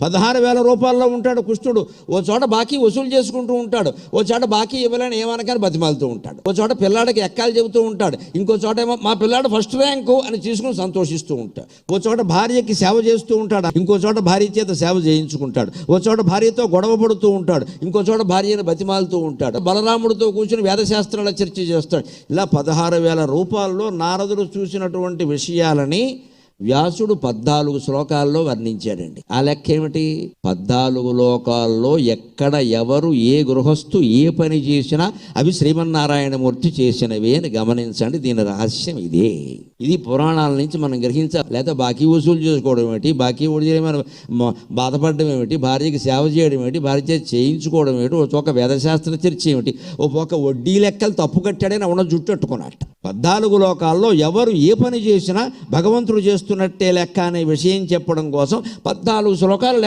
16,000 రూపాయల్లో ఉంటాడు కుష్ఠుడు. ఓ చోట బాకీ వసూలు చేసుకుంటూ ఉంటాడు, ఓ చోట బాకీ ఇవ్వాలని ఏమనకాని బతిమాలుతూ ఉంటాడు, ఓ చోట పిల్లాడికి ఎక్కాలు చెబుతూ ఉంటాడు, ఇంకో చోట ఏమో మా పిల్లాడు ఫస్ట్ ర్యాంకు అని తీసుకుని సంతోషిస్తూ ఉంటాడు, ఓ చోట భార్యకి సేవ చేస్తూ ఉంటాడు, ఇంకో చోట భార్య చేత సేవ చేయించుకుంటాడు, ఓ చోట భార్యతో గొడవ పడుతూ ఉంటాడు, ఇంకో చోట భార్యను బతిమాలుతూ ఉంటాడు, బలరాముడితో కూర్చుని వేదశాస్త్రాల చర్చ చేస్తాడు. ఇలా 16,000 రూపాయల్లో నారదుడు చూసినటువంటి విషయాలని వ్యాసుడు 14 శ్లోకాల్లో వర్ణించాడండి. ఆ లెక్క ఏమిటి? 14 లోకాల్లో ఎక్కడ ఎవరు ఏ గృహస్థు ఏ పని చేసినా అవి శ్రీమన్నారాయణమూర్తి చేసినవే అని గమనించండి. దీని రహస్యం ఇదే. ఇది పురాణాల నుంచి మనం గ్రహించాలి. లేకపోతే బాకీ వసూలు చేసుకోవడం ఏమిటి, బాకీ మనం బాధపడడం ఏమిటి, భార్యకి సేవ చేయడం ఏమిటి, భార్య చేత చేయించుకోవడం ఏమిటి, ఒక వేదశాస్త్ర చర్చ ఏమిటి, ఒక వడ్డీ లెక్కలు తప్పు కట్టాడని ఉన్న జుట్టు అట్టుకున్నట్ట. 14 లోకాల్లో ఎవరు ఏ పని చేసినా భగవంతుడు చేస్తున్నట్టే లెక్క అనే విషయం చెప్పడం కోసం 14 శ్లోకాలు